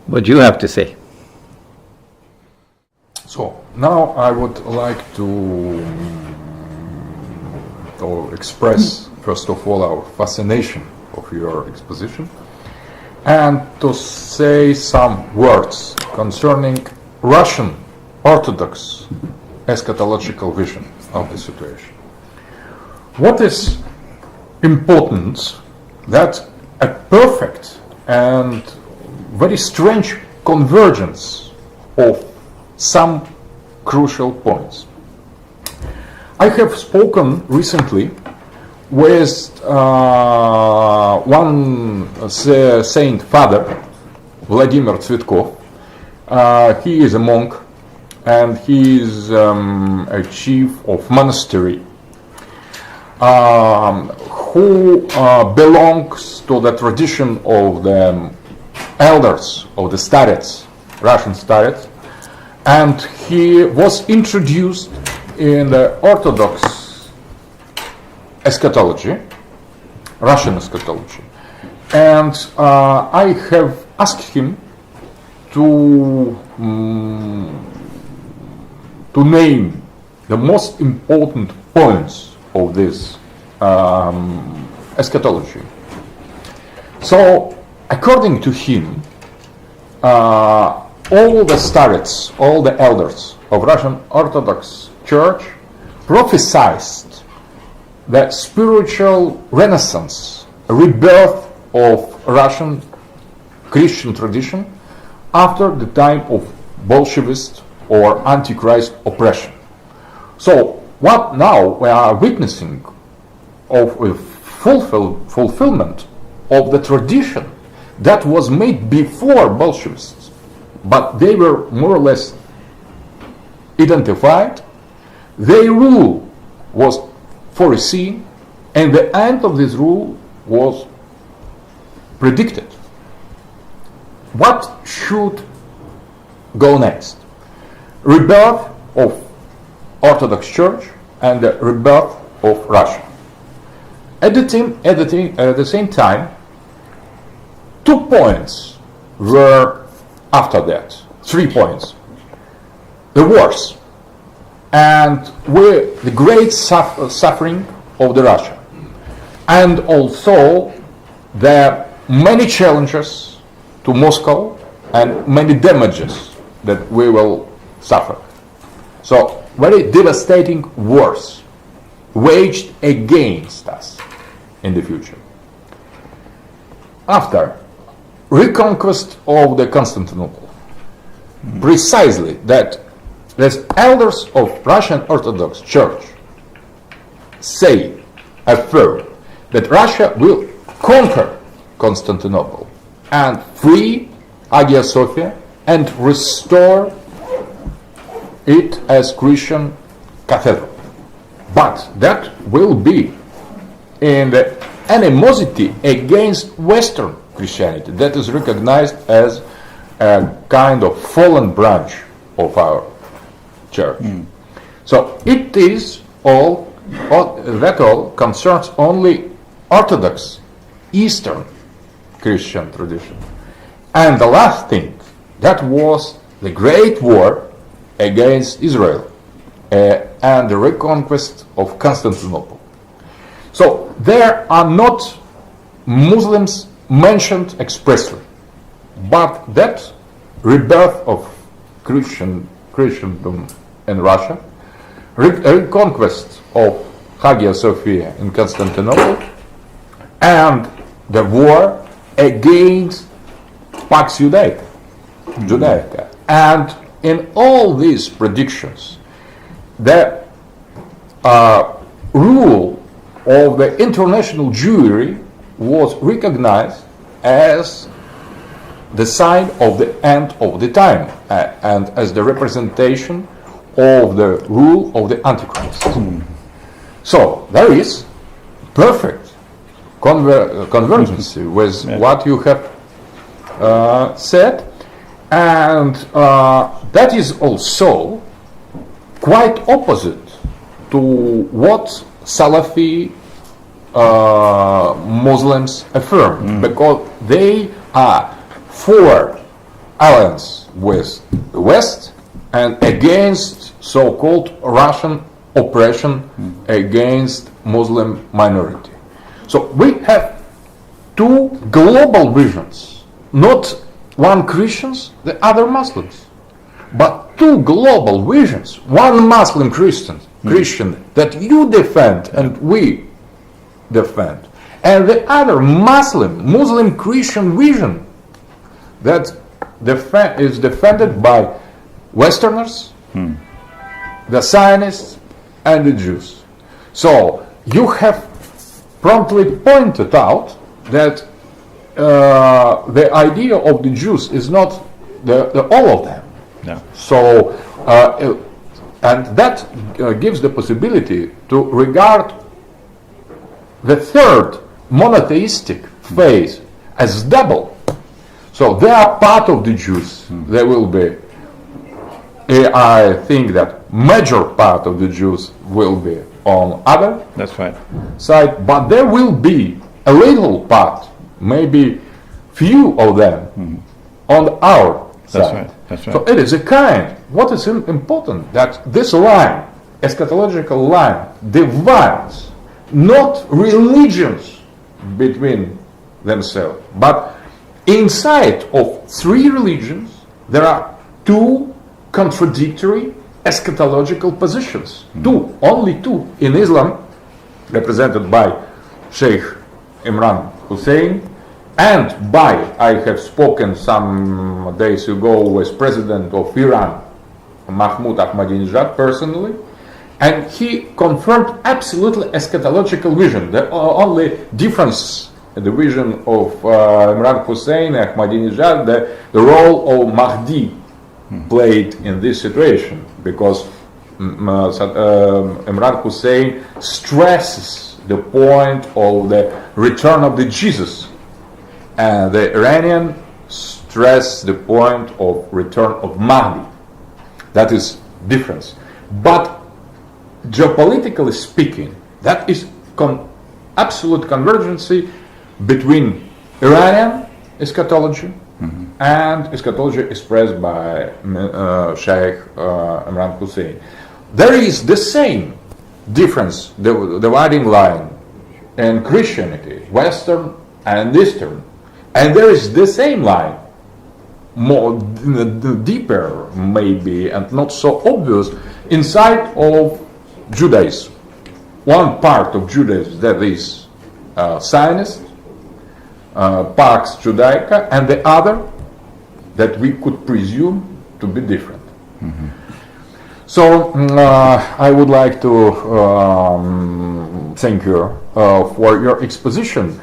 what you have to say. So now I would like to express, first of all, our fascination of your exposition, and to say some words concerning Russian Orthodox eschatological vision of the situation. What is important that a perfect and very strange convergence of some crucial points. I have spoken recently with one saint father, Vladimir Tsvetkov. He is a monk and he is a chief of monastery who belongs to the tradition of the elders of the starets, Russian starets, and he was introduced in the Orthodox eschatology, Russian eschatology, and I have asked him to name the most important points of this eschatology. So, according to him, all the starets, all the elders of Russian Orthodox Church prophesied the spiritual renaissance, rebirth of Russian Christian tradition after the time of Bolshevist or Antichrist oppression. So what now we are witnessing of a fulfillment of the tradition that was made before Bolshevists, but they were more or less identified, their rule was foreseen, and the end of this rule was predicted. What should go next? Rebirth of Orthodox Church and the rebirth of Russia. At the same time, 2 points were after that, 3 points. The wars and the great suffering of the Russia, and also the many challenges to Moscow and many damages that we will suffer. So very devastating wars waged against us in the future. After reconquest of the Constantinople, precisely that the elders of Russian Orthodox Church affirm that Russia will conquer Constantinople and free Hagia Sophia and restore it as Christian cathedral. But that will be in the animosity against Western Christianity that is recognized as a kind of fallen branch of our church. So it is all concerns only Orthodox Eastern Christian tradition. And the last thing, that was the great war against Israel and the reconquest of Constantinople. So there are not Muslims mentioned expressly, but that rebirth of Christendom in Russia, reconquest of Hagia Sophia in Constantinople, and the war against Pax Judaica. And in all these predictions, the rule of the international Jewry was recognized as the sign of the end of the time and as the representation of the rule of the Antichrist. So there is perfect convergence with what you have said, and that is also quite opposite to what Salafi Muslims affirm, because they are for alliance with the West and against so-called Russian oppression against Muslim minority. So we have two global visions, not one Christians, the other Muslims, but two global visions, one Muslim Christian that you defend and we defend, and the other Muslim Christian vision that is defended by Westerners, the Zionists, and the Jews. So you have promptly pointed out that the idea of the Jews is not the all of them. No. So and that gives the possibility to regard the third monotheistic phase as double. So they are part of the Jews. They will be, I think that major part of the Jews will be on other That's right. side, but there will be a little part, maybe few of them on our side. That's right. That's right. So it is a kind. What is important that this line, eschatological line, divides not religions between themselves, but inside of three religions there are two contradictory eschatological positions. Only two in Islam, represented by Sheikh Imran Hosien, and by, I have spoken some days ago with President of Iran, Mahmoud Ahmadinejad, personally, and he confirmed absolutely eschatological vision. The only difference in the vision of Imran Hosien and Ahmadinejad, the role of Mahdi played in this situation, because Imran Hosien stresses the point of the return of the Jesus, and the Iranian stress the point of return of Mahdi. That is difference. But geopolitically speaking, that is absolute convergency between Iranian eschatology and eschatology expressed by Sheikh Imran Hosien. There is the same difference, the dividing line in Christianity, Western and Eastern, and there is the same line, more deeper maybe and not so obvious, inside of Judaism. One part of Judaism that is Zionist, Pax Judaica, and the other that we could presume to be different. So I would like to thank you for your exposition.